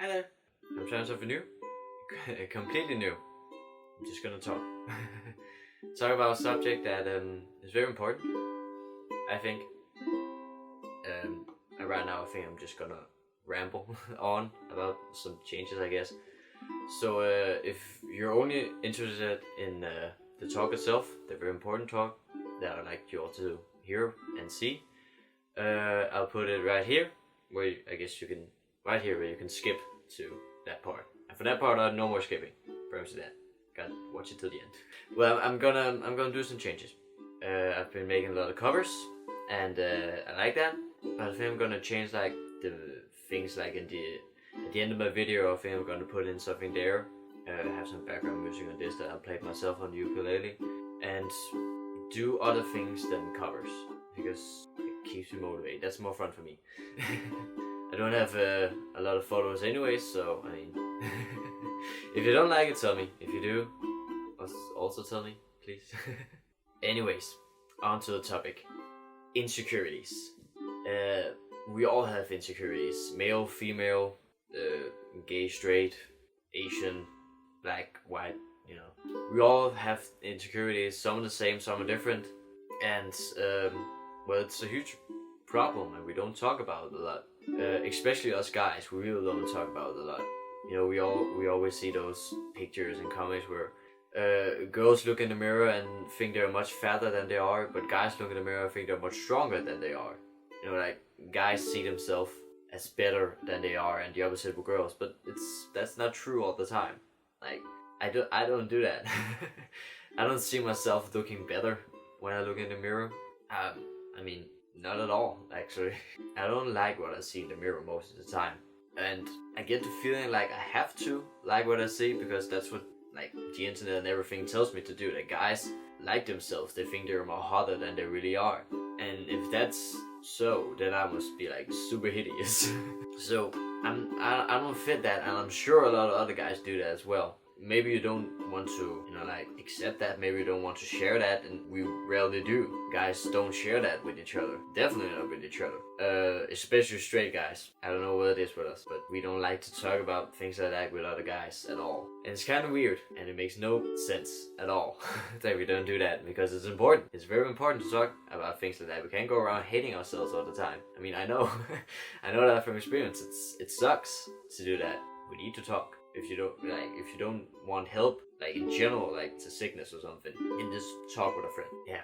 Hi there. I'm trying something new. Completely new. I'm just gonna talk. Talk about a subject that is very important, I think. And right now I think I'm just gonna ramble on about some changes, I guess. So if you're only interested in the talk itself, the very important talk that I'd like you all to hear and see, I'll put it right here, where I guess you can, right here where you can skip to that part. And for that part, no more skipping. Promise you that. Gotta watch it till the end. Well, I'm gonna do some changes. I've been making a lot of covers, and I like that. But I think I'm gonna change like the things like at the end of my video. I think I'm gonna put in something there. Have some background music on this that I played myself on the ukulele, and do other things than covers because it keeps me motivated. That's more fun for me. I don't have a lot of followers anyways, so I mean, if you don't like it, tell me. If you do, also tell me, please. Anyways, on to the topic. Insecurities. We all have insecurities. Male, female, gay, straight, Asian, black, white, you know. We all have insecurities. Some are the same, some are different. And, well, it's a huge problem and we don't talk about it a lot. Especially us guys, we really don't talk about it a lot. You know, we always see those pictures and comments where girls look in the mirror and think they're much fatter than they are, but guys look in the mirror and think they're much stronger than they are. You know, like guys see themselves as better than they are, and the opposite with girls. But that's not true all the time. Like I don't do that. I don't see myself looking better when I look in the mirror. I mean, not at all, actually. I don't like what I see in the mirror most of the time. And I get the feeling like I have to like what I see because that's what like the internet and everything tells me to do. That guys like themselves, they think they're more hotter than they really are. And if that's so, then I must be like super hideous. So I don't fit that, and I'm sure a lot of other guys do that as well. Maybe you don't want to, you know, like accept that. Maybe you don't want to share that, and we rarely do. Guys don't share that with each other. Definitely not with each other. Especially straight guys. I don't know what it is with us, but we don't like to talk about things like that with other guys at all. And it's kind of weird, and it makes no sense at all that we don't do that because it's important. It's very important to talk about things like that. We can't go around hating ourselves all the time. I mean, I know, I know that from experience. It sucks to do that. We need to talk. If you don't want help, like in general, like it's a sickness or something, you can just talk with a friend. Yeah.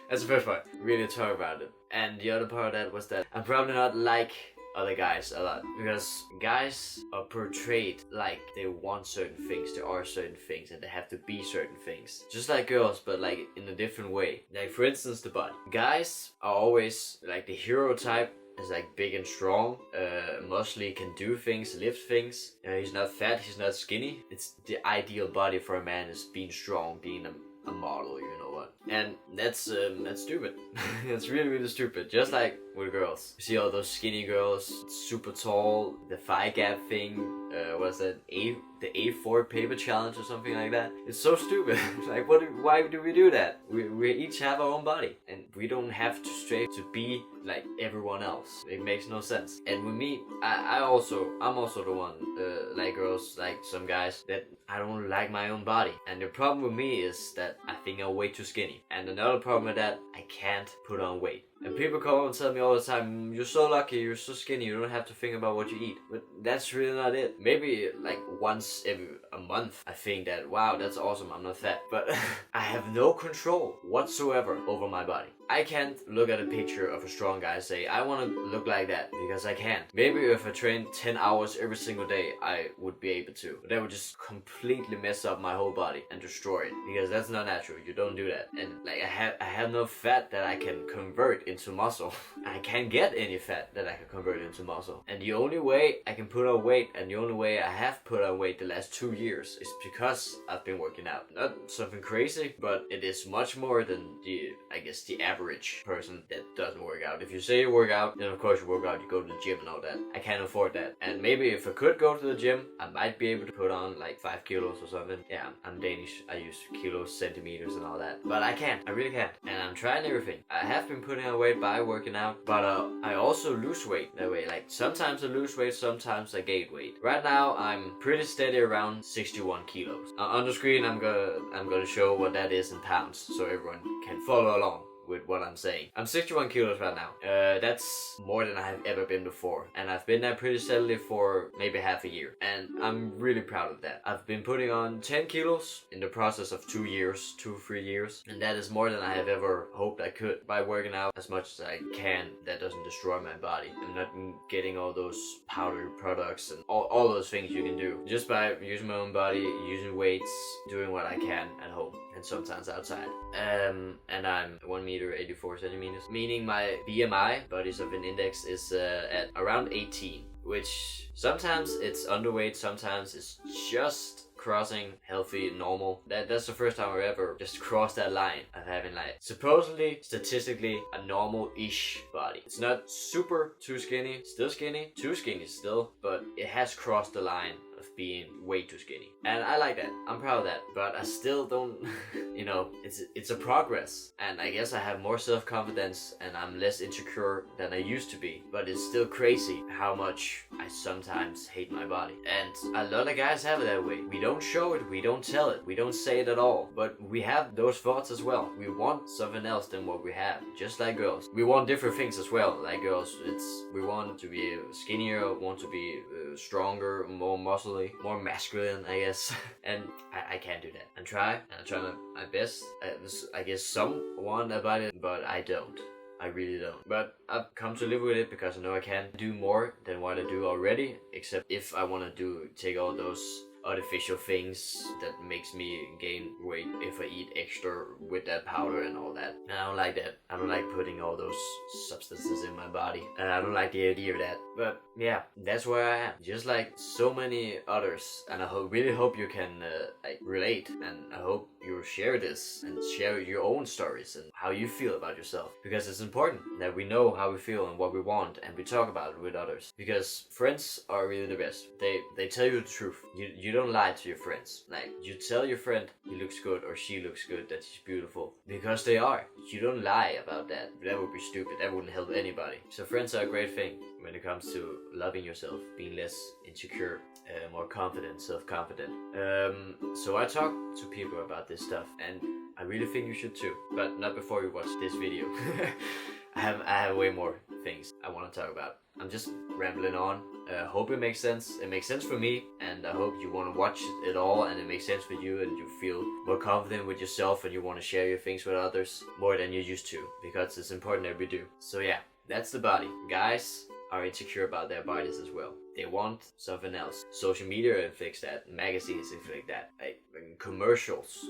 That's the first part. Really talk about it. And the other part of that was that I'm probably not like other guys a lot because guys are portrayed like they want certain things, there are certain things, and they have to be certain things. Just like girls, but like in a different way. Like for instance, the body. Guys are always like the hero type. Is like big and strong, muscly, can do things, lift things. He's not fat, he's not skinny. It's the ideal body for a man is being strong, being a model, you know what? And that's stupid. That's really, really stupid. Just like with girls. You see all those skinny girls, super tall, the thigh gap thing, what's that, the A4 paper challenge or something like that. It's so stupid. Like, why do we do that? We each have our own body, and we don't have to strive to be like everyone else. It makes no sense. And with me, I'm also the one, like girls, like some guys, that I don't like my own body. And the problem with me is that I think I'm way too skinny. And another problem with that, I can't put on weight. And people come and tell me all the time, you're so lucky, you're so skinny, you don't have to think about what you eat. But that's really not it. Maybe like once every a month I think that, wow, that's awesome, I'm not fat. But I have no control whatsoever over my body. I can't look at a picture of a strong guy and say, I want to look like that, because I can't. Maybe if I trained 10 hours every single day, I would be able to. But that would just completely mess up my whole body and destroy it, because that's not natural. You don't do that. And like I have no fat that I can convert into muscle. I can't get any fat that I can convert into muscle. And the only way I can put on weight, and the only way I have put on weight the last 2 years, is because I've been working out. Not something crazy, but it is much more than the average average person that doesn't work out. If you say you work out, then of course you work out, you go to the gym and all that. I can't afford that. And maybe if I could go to the gym, I might be able to put on like 5 kilos or something. Yeah, I'm Danish. I use kilos, centimeters and all that. But I can't. I really can't. And I'm trying everything. I have been putting on weight by working out, but I also lose weight that way. Like sometimes I lose weight, sometimes I gain weight. Right now I'm pretty steady around 61 kilos. On the screen I'm gonna show what that is in pounds so everyone can follow along with what I'm saying. I'm 61 kilos right now. That's more than I have ever been before. And I've been there pretty steadily for maybe half a year. And I'm really proud of that. I've been putting on 10 kilos in the process of 3 years. And that is more than I have ever hoped I could. By working out as much as I can, that doesn't destroy my body. I'm not getting all those powdered products and all those things you can do. Just by using my own body, using weights, doing what I can at home. And sometimes outside. And I'm 1 meter 84 centimeters, meaning my BMI, body surface index, is at around 18, which sometimes it's underweight, sometimes it's just crossing healthy, normal. That's the first time I've ever just crossed that line of having like supposedly, statistically, a normal-ish body. It's not super too skinny, still skinny, too skinny still, but it has crossed the line of being way too skinny. And I like that. I'm proud of that. But I still don't, you know, it's a progress. And I guess I have more self-confidence and I'm less insecure than I used to be. But it's still crazy how much I sometimes hate my body. And a lot of guys have it that way. We don't show it, we don't tell it, we don't say it at all. But we have those thoughts as well. We want something else than what we have. Just like girls. We want different things as well. Like girls, we want to be skinnier, want to be stronger, more muscly, more masculine, I guess. And I can't do that. I try my best. I guess someone about it, but I don't. I really don't. But I've come to live with it because I know I can do more than what I do already, except if I want to take all those artificial things that makes me gain weight if I eat extra with that powder and all that. And I don't like that. I don't like putting all those substances in my body. And I don't like the idea of that. But yeah, that's where I am. Just like so many others. And I really hope you can relate. And I hope you share this and share your own stories and how you feel about yourself. Because it's important that we know how we feel and what we want and we talk about it with others. Because friends are really the best. They tell you the truth. You don't lie to your friends. Like, you tell your friend he looks good or she looks good, that she's beautiful. Because they are. You don't lie about that. That would be stupid. That wouldn't help anybody. So friends are a great thing when it comes to loving yourself, being less insecure, more confident, self-confident. So I talk to people about this stuff and I really think you should too. But not before you watch this video. I have way more things I want to talk about. I'm just rambling on. Hope it makes sense. It makes sense for me, and I hope you want to watch it all and it makes sense for you and you feel more confident with yourself and you want to share your things with others more than you used to, because it's important that we do. So yeah, that's the body. Guys are insecure about their bodies as well. They want something else. Social media affects that. Magazines affect that. Like commercials.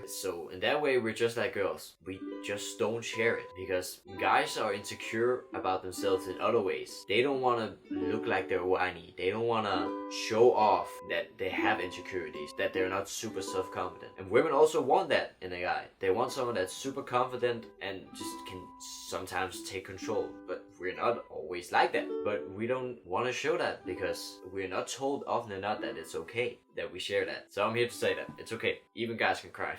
So in that way, we're just like girls. We just don't share it. Because guys are insecure about themselves in other ways. They don't want to look like they're whiny. They don't want to show off that they have insecurities. That they're not super self-confident. And women also want that in a guy. They want someone that's super confident and just can sometimes take control. But we're not always like that. But we don't want to show that because we're not told often enough that it's okay that we share that. So I'm here to say that it's okay. Even guys can cry.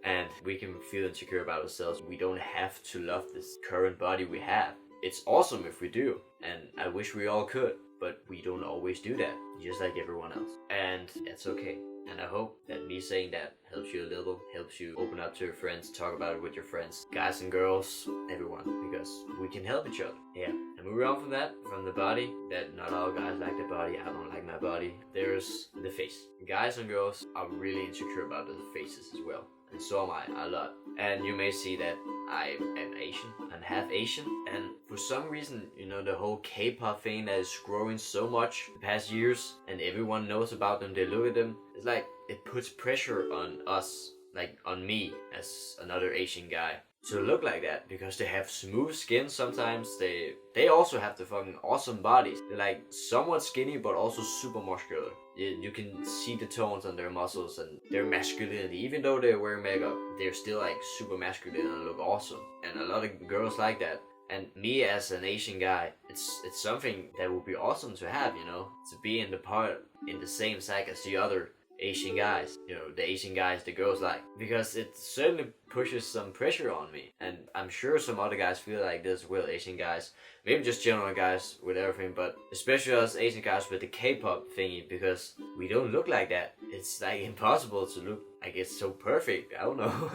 And we can feel insecure about ourselves. We don't have to love this current body we have. It's awesome if we do. And I wish we all could. But we don't always do that. Just like everyone else. And that's okay. And I hope that me saying that helps you a little, helps you open up to your friends, talk about it with your friends, guys and girls, everyone, because we can help each other. Yeah. And moving on from that, from the body, that not all guys like their body, I don't like my body, there's the face. Guys and girls are really insecure about the faces as well. And so am I, a lot. And you may see that I am Asian and half Asian. And for some reason, you know, the whole K-pop thing that is growing so much the past years and everyone knows about them, they look at them. It's like it puts pressure on us, like on me as another Asian guy, to look like that because they have smooth skin sometimes. They also have the fucking awesome bodies. They're like somewhat skinny but also super muscular. You can see the tones on their muscles and their masculinity. Even though they're wearing makeup, they're still like super masculine and look awesome. And a lot of girls like that. And me as an Asian guy, it's something that would be awesome to have, you know, to be in the same sack as the other Asian guys, you know, the Asian guys the girls like, because it certainly pushes some pressure on me, and I'm sure some other guys feel like this with Asian guys, maybe just general guys with everything, but especially us Asian guys with the K-pop thingy, because we don't look like that. It's like impossible to look like it's so perfect. I don't know.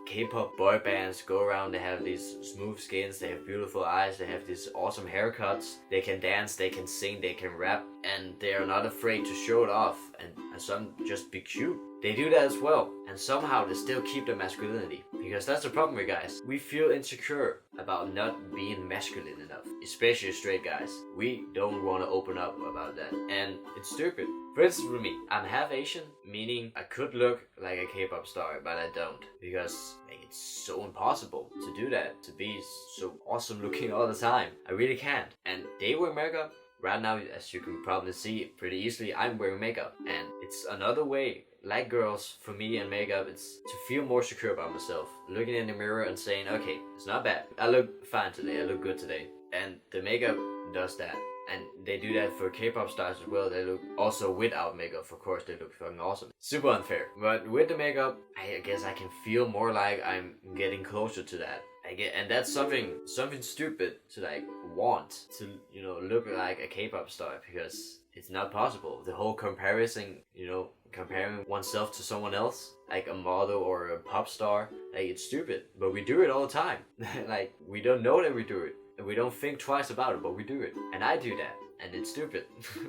K-pop boy bands go around, they have these smooth skins, they have beautiful eyes, they have these awesome haircuts, they can dance, they can sing, they can rap, and they are not afraid to show it off, and some just be cute. They do that as well, and somehow they still keep their masculinity. Because that's the problem with guys. We feel insecure about not being masculine enough, especially straight guys. We don't want to open up about that, and it's stupid. For instance, with me, I'm half Asian, meaning I could look like a K-pop star, but I don't, because like, it's so impossible to do that, to be so awesome looking all the time. I really can't. And they wear makeup. Right now, as you can probably see pretty easily, I'm wearing makeup, and it's another way. Like girls, for me and makeup, it's to feel more secure about myself. Looking in the mirror and saying, okay, it's not bad. I look fine today, I look good today. And the makeup does that. And they do that for K-pop stars as well. They look also without makeup, of course, they look fucking awesome. Super unfair. But with the makeup, I guess I can feel more like I'm getting closer to that. And that's something stupid to like want to, you know, look like a K-pop star, because it's not possible. The whole comparison, you know, comparing oneself to someone else, like a model or a pop star, like it's stupid. But we do it all the time. Like we don't know that we do it, and we don't think twice about it, but we do it. And I do that, and it's stupid,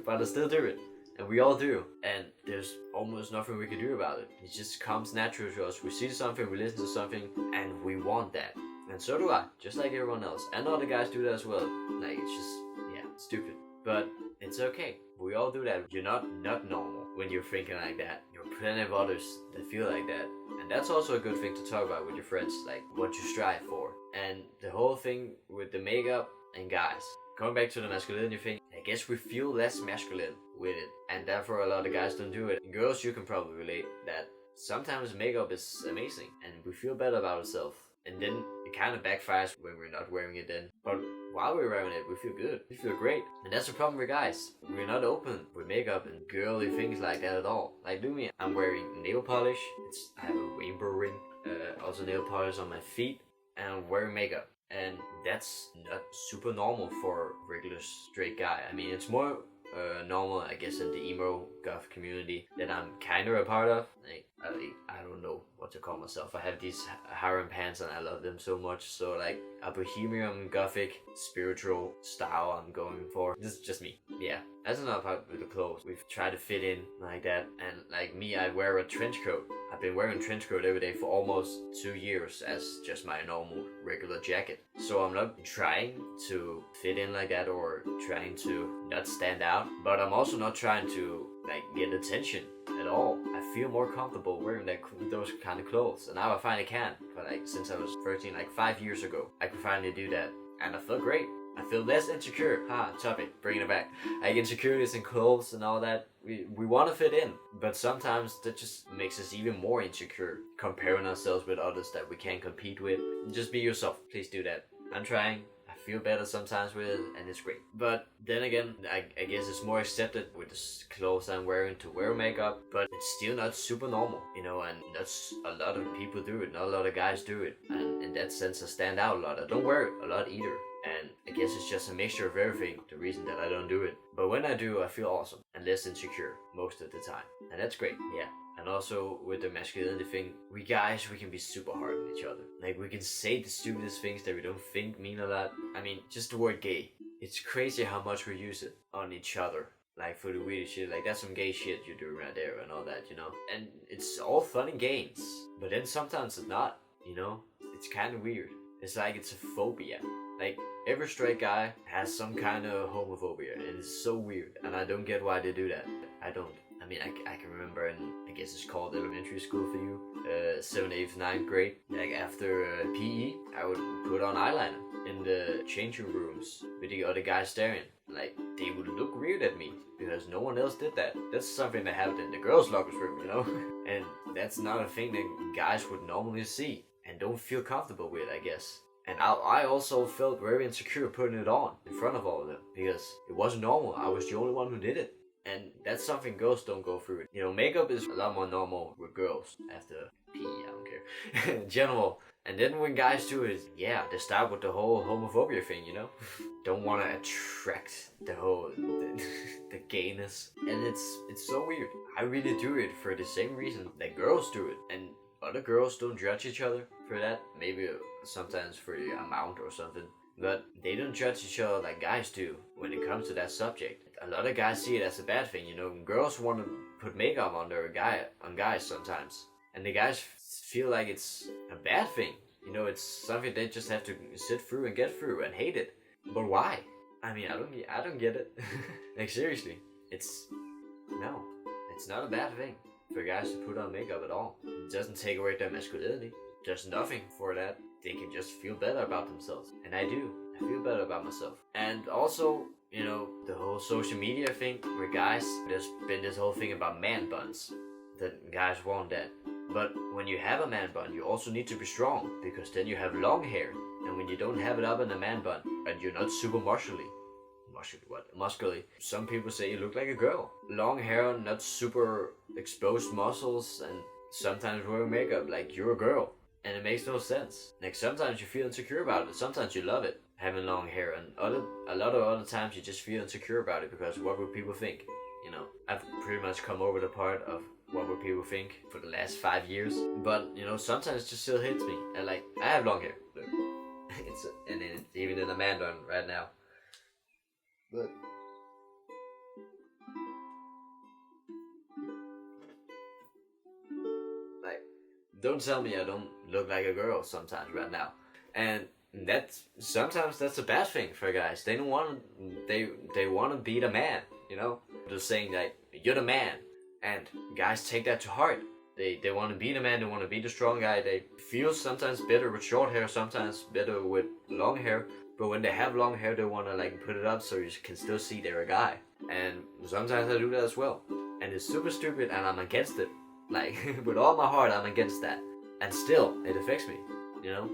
but I still do it. And we all do. And there's almost nothing we can do about it. It just comes natural to us. We see something, we listen to something, and we want that. And so do I, just like everyone else. And other guys do that as well. Like, it's just, yeah, stupid. But it's okay. We all do that. You're not normal when you're thinking like that. There are plenty of others that feel like that. And that's also a good thing to talk about with your friends, like what you strive for. And the whole thing with the makeup and guys, going back to the masculinity thing, I guess we feel less masculine with it. And therefore a lot of guys don't do it. And girls, you can probably relate that sometimes makeup is amazing and we feel better about ourselves. And then it kind of backfires when we're not wearing it then. But while we're wearing it, we feel good. We feel great. And that's the problem with guys. We're not open with makeup and girly things like that at all. Like, do me, I'm wearing nail polish. I have a rainbow ring. Also nail polish on my feet. And I'm wearing makeup. And that's not super normal for a regular straight guy. I mean, it's more normal, I guess, in the emo goth community that I'm kind of a part of. Like, I don't know what to call myself. I have these harem pants and I love them so much. So like a bohemian gothic spiritual style I'm going for. This is just me. Yeah, that's another part with the clothes. We've tried to fit in like that. And like me, I wear a trench coat. I've been wearing a trench coat every day for almost 2 years as just my normal regular jacket. So I'm not trying to fit in like that or trying to not stand out. But I'm also not trying to like get attention at all. I feel more comfortable wearing those kind of clothes, and now I finally can. But like since I was 13, like 5 years ago, I could finally do that, and I felt great. I feel less insecure. Topic, bringing it back. Like insecurities in clothes and all that. We want to fit in, but sometimes that just makes us even more insecure, comparing ourselves with others that we can't compete with. Just be yourself. Please do that. I'm trying. Feel better sometimes with it, and it's great. But then again, I guess it's more accepted with the clothes I'm wearing to wear makeup, but it's still not super normal, you know, and that's a lot of people do it, not a lot of guys do it, and in that sense I stand out a lot. I don't wear it a lot either, and I guess it's just a mixture of everything, the reason that I don't do it. But when I do, I feel awesome and less insecure most of the time, and that's great, yeah. And also with the masculinity thing, we guys, we can be super hard on each other. Like we can say the stupidest things that we don't think mean a lot. I mean, just the word gay. It's crazy how much we use it on each other. Like for the weirdest shit, like that's some gay shit you do right there and all that, you know. And it's all fun and games. But then sometimes it's not, you know. It's kind of weird. It's like it's a phobia. Like every straight guy has some kind of homophobia, and it's so weird. And I don't get why they do that. I don't. I mean, I can remember in, I guess it's called elementary school for you, 7th, 8th, 9th grade, like after PE, I would put on eyeliner in the changing rooms with the other guys staring. Like, they would look weird at me because no one else did that. That's something that happened in the girls' locker room, you know? And that's not a thing that guys would normally see and don't feel comfortable with, I guess. And I also felt very insecure putting it on in front of all of them because it wasn't normal. I was the only one who did it. And that's something girls don't go through. You know, makeup is a lot more normal with girls after PE, I don't care. In general. And then when guys do it, yeah, they start with the whole homophobia thing, you know? Don't want to attract the gayness. And it's so weird. I really do it for the same reason that girls do it. And other girls don't judge each other for that. Maybe sometimes for the amount or something. But they don't judge each other like guys do when it comes to that subject. A lot of guys see it as a bad thing, you know. Girls want to put makeup on guys sometimes. And the guys feel like it's a bad thing. You know, it's something they just have to sit through and get through and hate it. But why? I mean, I don't get it. Like, seriously. It's not a bad thing for guys to put on makeup at all. It doesn't take away their masculinity. There's nothing for that. They can just feel better about themselves. And I do. I feel better about myself. And also, you know, the whole social media thing where guys, there's been this whole thing about man buns. That guys want that. But when you have a man bun, you also need to be strong, because then you have long hair. And when you don't have it up in a man bun, and you're not super muscularly, some people say you look like a girl. Long hair, not super exposed muscles, and sometimes wearing makeup like you're a girl. And it makes no sense. Like, sometimes you feel insecure about it, sometimes you love it, having long hair, and a lot of other times you just feel insecure about it because what will people think? You know, I've pretty much come over the part of what will people think for the last 5 years. But, you know, sometimes it just still hits me. And like, I have long hair. Look. And it's even in a man bun right now. But like, don't tell me I don't look like a girl sometimes right now. And sometimes that's a bad thing for guys. They don't want they want to be the man, you know? They're saying like, you're the man. And guys take that to heart. They want to be the man, they want to be the strong guy. They feel sometimes better with short hair, sometimes better with long hair. But when they have long hair, they want to like put it up so you can still see they're a guy. And sometimes I do that as well. And it's super stupid and I'm against it. Like, with all my heart, I'm against that. And still, it affects me, you know?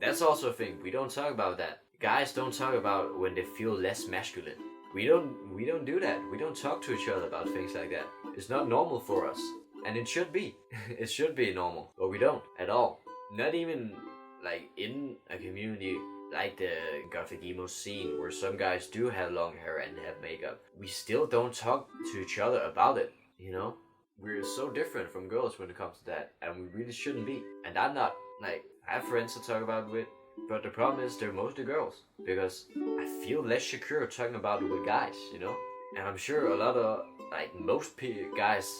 That's also a thing. We don't talk about that. Guys don't talk about when they feel less masculine. We don't do that. We don't talk to each other about things like that. It's not normal for us. And it should be. It should be normal. But we don't at all. Not even like in a community like the gothic emo scene where some guys do have long hair and have makeup. We still don't talk to each other about it, you know? We're so different from girls when it comes to that. And we really shouldn't be. And I'm not, like, I have friends to talk about it with. But the problem is they're mostly girls. Because I feel less secure talking about it with guys, you know? And I'm sure a lot of, like, most guys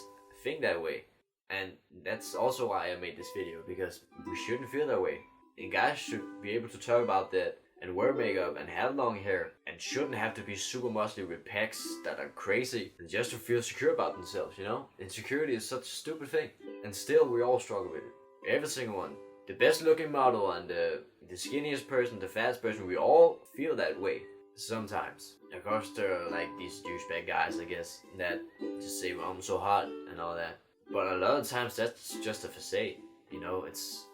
think that way. And that's also why I made this video. Because we shouldn't feel that way. And guys should be able to talk about that and wear makeup and have long hair and shouldn't have to be super muscly with pecs that are crazy just to feel secure about themselves, you know? Insecurity is such a stupid thing. And still we all struggle with it. Every single one. The best looking model and the skinniest person, the fattest person, we all feel that way sometimes. Of course there are like these douchebag guys, I guess, that just say, well, I'm so hot and all that. But a lot of times that's just a facade, you know? It's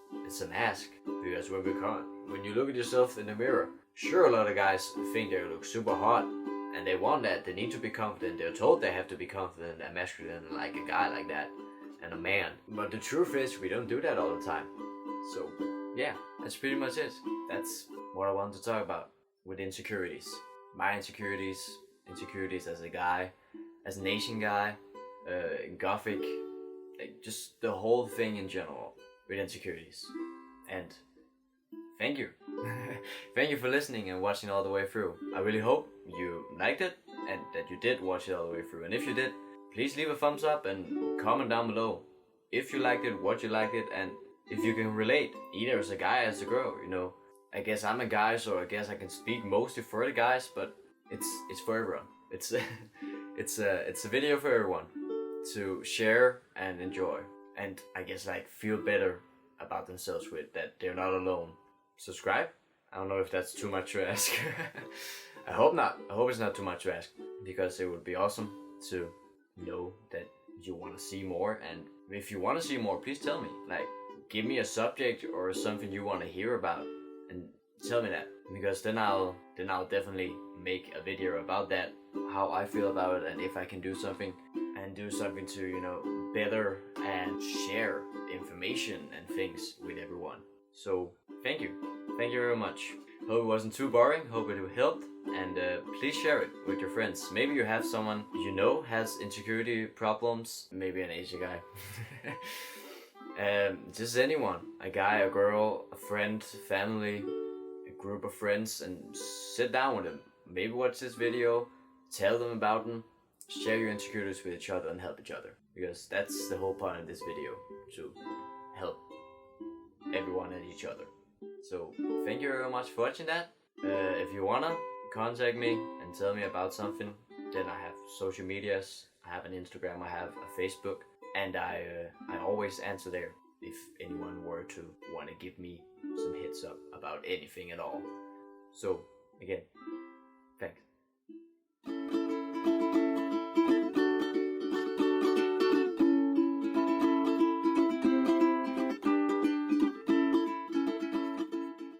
a mask, because when you look at yourself in the mirror, sure, a lot of guys think they look super hot and they want that. They need to be confident. They're told they have to be confident and masculine like a guy like that and a man. But the truth is, we don't do that all the time. So yeah, that's pretty much it. That's what I wanted to talk about with insecurities. My insecurities as a guy, as an Asian guy, gothic, like just the whole thing in general with insecurities. And thank you. Thank you for listening and watching all the way through. I really hope you liked it and that you did watch it all the way through. And if you did, please leave a thumbs up and comment down below if you liked it, what you liked it, and if you can relate, either as a guy or as a girl, you know. I guess I'm a guy, so I guess I can speak mostly for the guys, but it's for everyone. It's a video for everyone. to share and enjoy, and I guess like feel better about themselves with that they're not alone. Subscribe. I don't know if that's too much to ask. I hope not. I hope it's not too much to ask, because it would be awesome to know that you want to see more. And if you want to see more, please tell me. Like, give me a subject or something you want to hear about, and tell me that, because then I'll definitely make a video about that, how I feel about it, and if I can do something to, you know, better and share information and things with everyone. So thank you very much. Hope it wasn't too boring. Hope it helped, and please share it with your friends. Maybe you have someone you know has insecurity problems, maybe an Asian guy. Just anyone, a guy, a girl, a friend, family, a group of friends, and sit down with them. Maybe watch this video, tell them about them, share your insecurities with each other and help each other. Because that's the whole point of this video, to help everyone and each other. So thank you very much for watching that. If you wanna contact me and tell me about something, then I have social medias. I have an Instagram, I have a Facebook, and I always answer there if anyone were to want to give me some heads up about anything at all. So again, thanks.